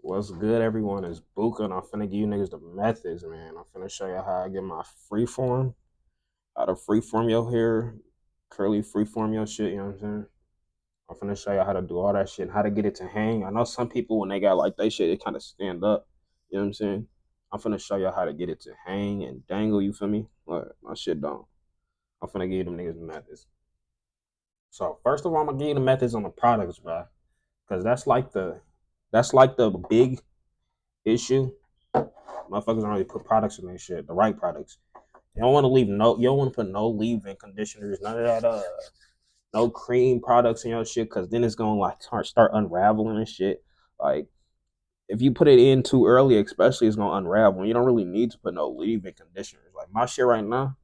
What's good, everyone? Is Buka, and I'm finna give you niggas the methods, man. I'm finna show you how I get my freeform, how to freeform your hair, curly freeform your shit, you know what I'm saying? I'm finna show you how to do all that shit and how to get it to hang. I know some people, when they got like they shit, it kind of stand up, you know what I'm saying? I'm finna show you how to get it to hang and dangle, you feel me? But my shit don't. I'm finna give you them niggas the methods. So, first of all, I'm gonna give you the methods on the products, bro. Because that's like the big issue. Motherfuckers don't really put products in their shit, the right products. You don't want to put no leave-in conditioners, none of that no cream products in your shit, because then it's gonna like start unraveling and shit. Like if you put it in too early, especially, it's gonna unravel. You don't really need to put no leave-in conditioners. Like my shit right now,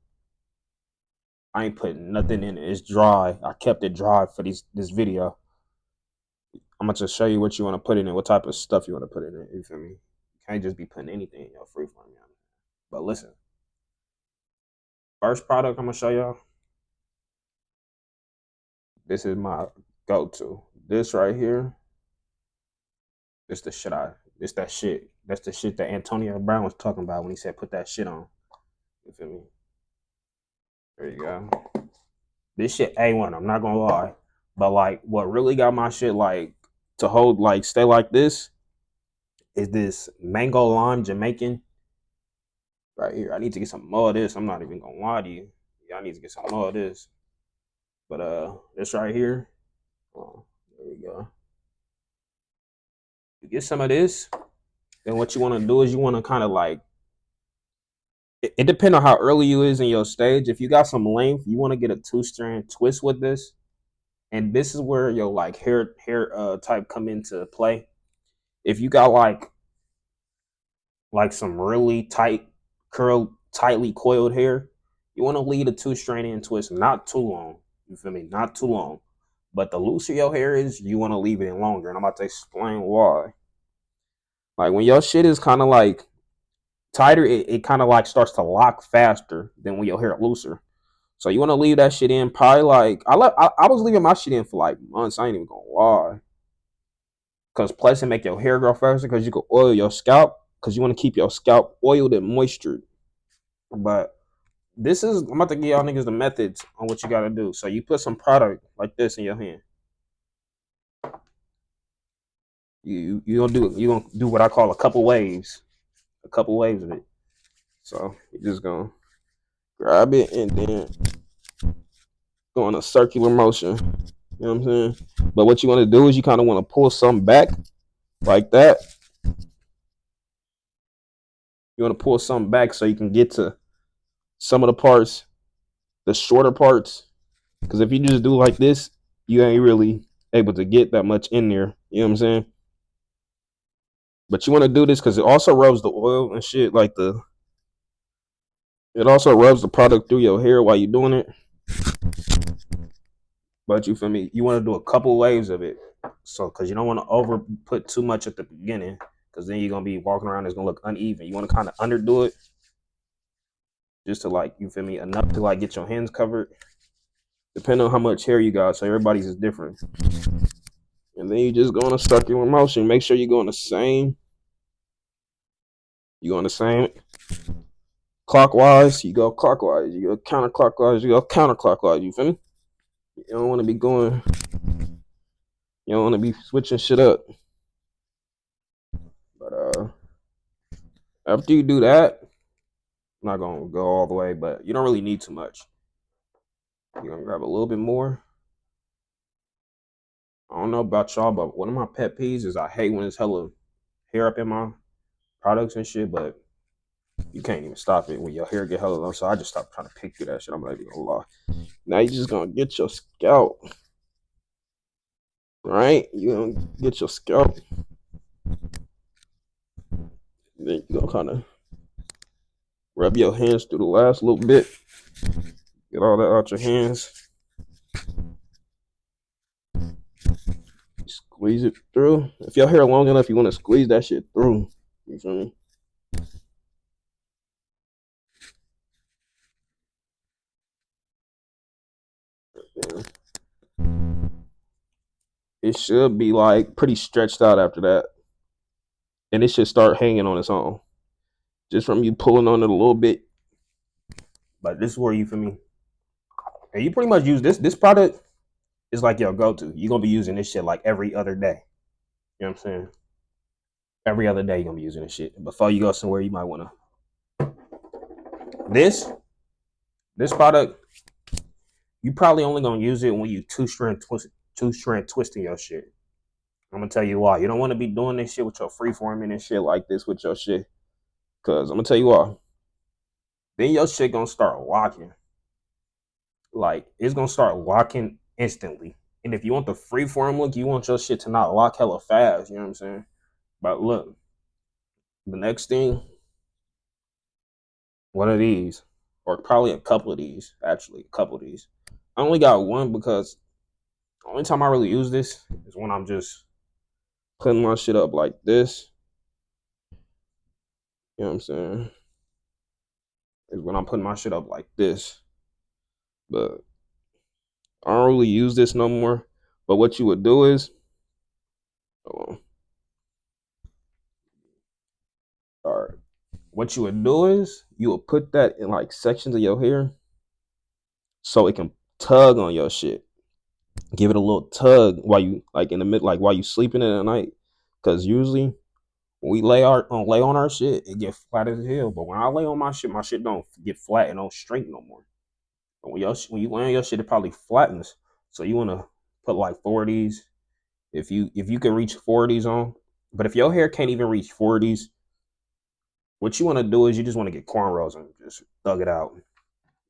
I ain't putting nothing in it. It's dry. I kept it dry for this video. I'm gonna just show you what you want to put in it, what type of stuff you want to put in it. You feel me? You can't just be putting anything in your freeform. But listen, first product I'm gonna show y'all. This is my go-to. This right here, this the shit I this that shit. That's the shit that Antonio Brown was talking about when he said put that shit on. You feel me? There you go. This shit A1, I'm not gonna lie. But like what really got my shit like to hold like stay like this is this mango lime Jamaican right here. I need to get some more of this. I'm not even gonna lie to you. Yeah, I need to get some more of this. But this right here. Oh, there we go. You get some of this. Then what you want to do is you want to kind of like it depends on how early you is in your stage. If you got some length, you want to get a two-strand twist with this, and this is where your like hair type come into play. If you got like some really tight curl, tightly coiled hair, you want to leave a two-strand in twist, not too long. You feel me? Not too long. But the looser your hair is, you want to leave it in longer, and I'm about to explain why. Like when your shit is kind of like tighter, it kind of like starts to lock faster than when your hair looser. So you want to leave that shit in probably like I was leaving my shit in for like months. I ain't even gonna lie. Cause plus it make your hair grow faster because you can oil your scalp because you want to keep your scalp oiled and moistured. But this is I'm about to give y'all niggas the methods on what you gotta do. So you put some product like this in your hand. You gonna do what I call a couple waves of it. So you just gonna grab it and then go in a circular motion. You know what I'm saying? But what you want to do is you kind of want to pull something back like that. You want to pull something back so you can get to some of the parts, the shorter parts. Because if you just do like this, you ain't really able to get that much in there. You know what I'm saying? But you want to do this because it also rubs the oil and shit. It also rubs the product through your hair while you're doing it. But you feel me? You want to do a couple waves of it. So, because you don't want to over put too much at the beginning. Because then you're going to be walking around, it's going to look uneven. You want to kind of underdo it just to like, you feel me? Enough to like get your hands covered. Depending on how much hair you got. So, everybody's is different. And then you just go in a circular motion. Make sure you go in the same. You go in the same clockwise. You go clockwise. You go counterclockwise. You go counterclockwise. You feel me? You don't want to be going. You don't want to be switching shit up. But after you do that, I'm not gonna go all the way, but you don't really need too much. You're gonna grab a little bit more. I don't know about y'all, but one of my pet peeves is I hate when it's hella hair up in my products and shit, but you can't even stop it when your hair get hella low. So I just stopped trying to pick through that shit. I'm not even gonna lie. Now you just gonna get your scalp, right? You gonna get your scalp. Then you gonna kind of rub your hands through the last little bit. Get all that out your hands. Squeeze it through. If your hair long enough, you want to squeeze that shit through. You feel me? It should be like pretty stretched out after that. and it should start hanging on its own just from you pulling on it a little bit. But this is where you feel me, and you pretty much use this product is like your go to. You're gonna be using this shit like every other day. You know what I'm saying? Every other day you're gonna be using this shit. Before you go somewhere, you might wanna this this product. You probably only gonna use it when you two strand twisting your shit. I'm gonna tell you why. You don't want to be doing this shit with your freeforming and shit like this with your shit. Cause I'm gonna tell you why. Then your shit gonna start locking. Like it's gonna start locking instantly. And if you want the freeform look, you want your shit to not lock hella fast. You know what I'm saying? But look, the next thing, one of these, or probably a couple of these. Actually, a couple of these. I only got one because the only time I really use this is when I'm just putting my shit up like this. You know what I'm saying? Is when I'm putting my shit up like this. But I don't really use this no more. But what you would do is, hold on. All right. What you would do is you would put that in like sections of your hair so it can tug on your shit. Give it a little tug while you like in the mid, like while you sleeping in the night. Cause usually when we lay on our shit, it get flat as hell. But when I lay on my shit don't get flat and don't straight no more. But when you lay on your shit, it probably flattens. So you wanna put like 40s. If you can reach 40s on, but if your hair can't even reach 40s, what you want to do is you just want to get cornrows and just thug it out.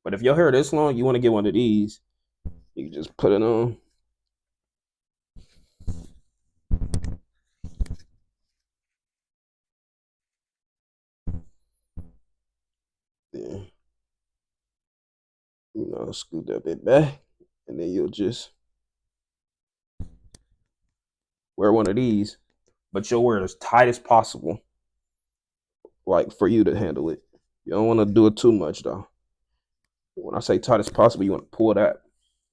But if your hair this long, you want to get one of these. You just put it on. Then scoot that bit back, and then you'll just wear one of these. But you'll wear it as tight as possible, like for you to handle it. You don't want to do it too much though. When I say tight as possible, you want to pull that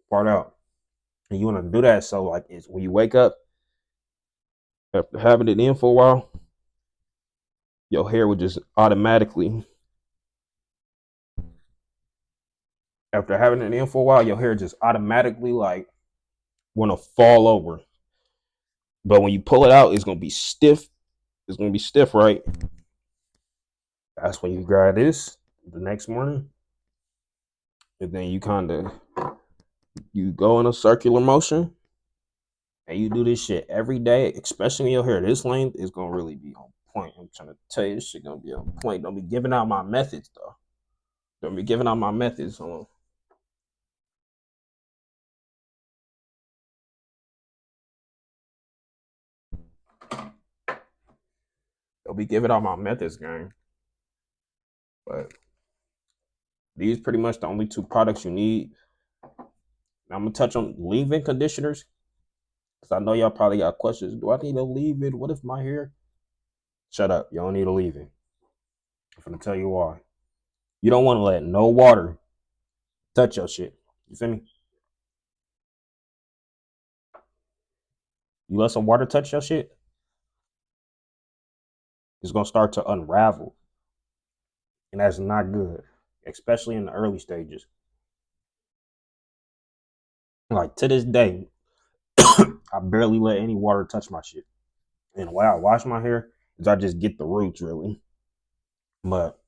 part out, and you want to do that so like it's when you wake up after having it in for a while, your hair would just automatically after having it in for a while, your hair just automatically like want to fall over. But when you pull it out, it's gonna be stiff. It's gonna be stiff, right? That's when you grab this the next morning, and then you kind of you go in a circular motion, and you do this shit every day, especially when your hair this length. It's gonna really be on point. I'm trying to tell you, this shit gonna be on point. Don't be giving out my methods though. Don't be giving out my methods. Don't be giving out my methods, gang. But these pretty much the only two products you need. Now I'm gonna touch on leave-in conditioners because I know y'all probably got questions. Do I need a leave-in? What if my hair? Shut up. You don't need a leave-in. I'm gonna tell you why. You don't want to let no water touch your shit. You feel me? You let some water touch your shit, it's gonna start to unravel, and that's not good, especially in the early stages. Like to this day, I barely let any water touch my shit. And the way I wash my hair is I just get the roots really. But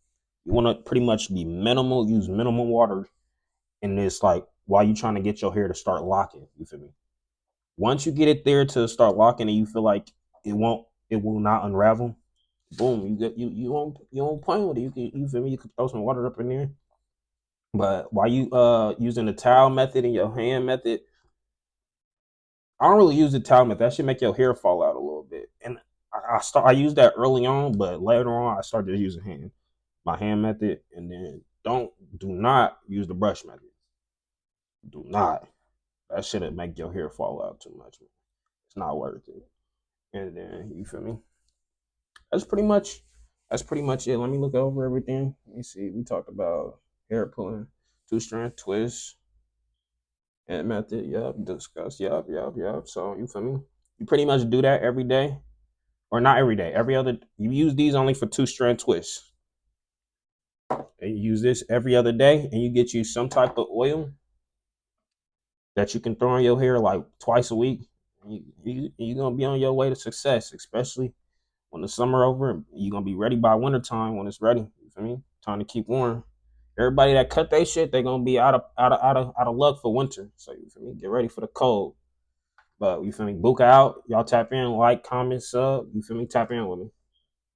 you want to pretty much be minimal, use minimum water in this, like while you trying to get your hair to start locking. You feel me? Once you get it there to start locking, and you feel like it will not unravel. Boom, you won't play with it. You feel me? You can throw some water up in there. But while you using the towel method and your hand method, I don't really use the towel method. That should make your hair fall out a little bit. And I used that early on, but later on I started using my hand method, and then do not use the brush method. Do not. That shouldn't make your hair fall out too much. It's not worth it. And then you feel me? That's pretty much that's pretty much it. Let me look over everything. Let me see. We talked about hair pulling, two strand twist, and method. Yep. Discuss. Yep. So you feel me? You pretty much do that every day. or not every day, every other. You use these only for 2 strand twists. And you use this every other day, and you get you some type of oil that you can throw in your hair like twice a week. You're gonna be on your way to success, especially when the summer over. You're gonna be ready by wintertime when it's ready. You feel me? Time to keep warm. Everybody that cut their shit, they're gonna be out of luck for winter. So you feel me? Get ready for the cold. But you feel me? Book out. Y'all tap in, like, comment, sub. You feel me? Tap in with me.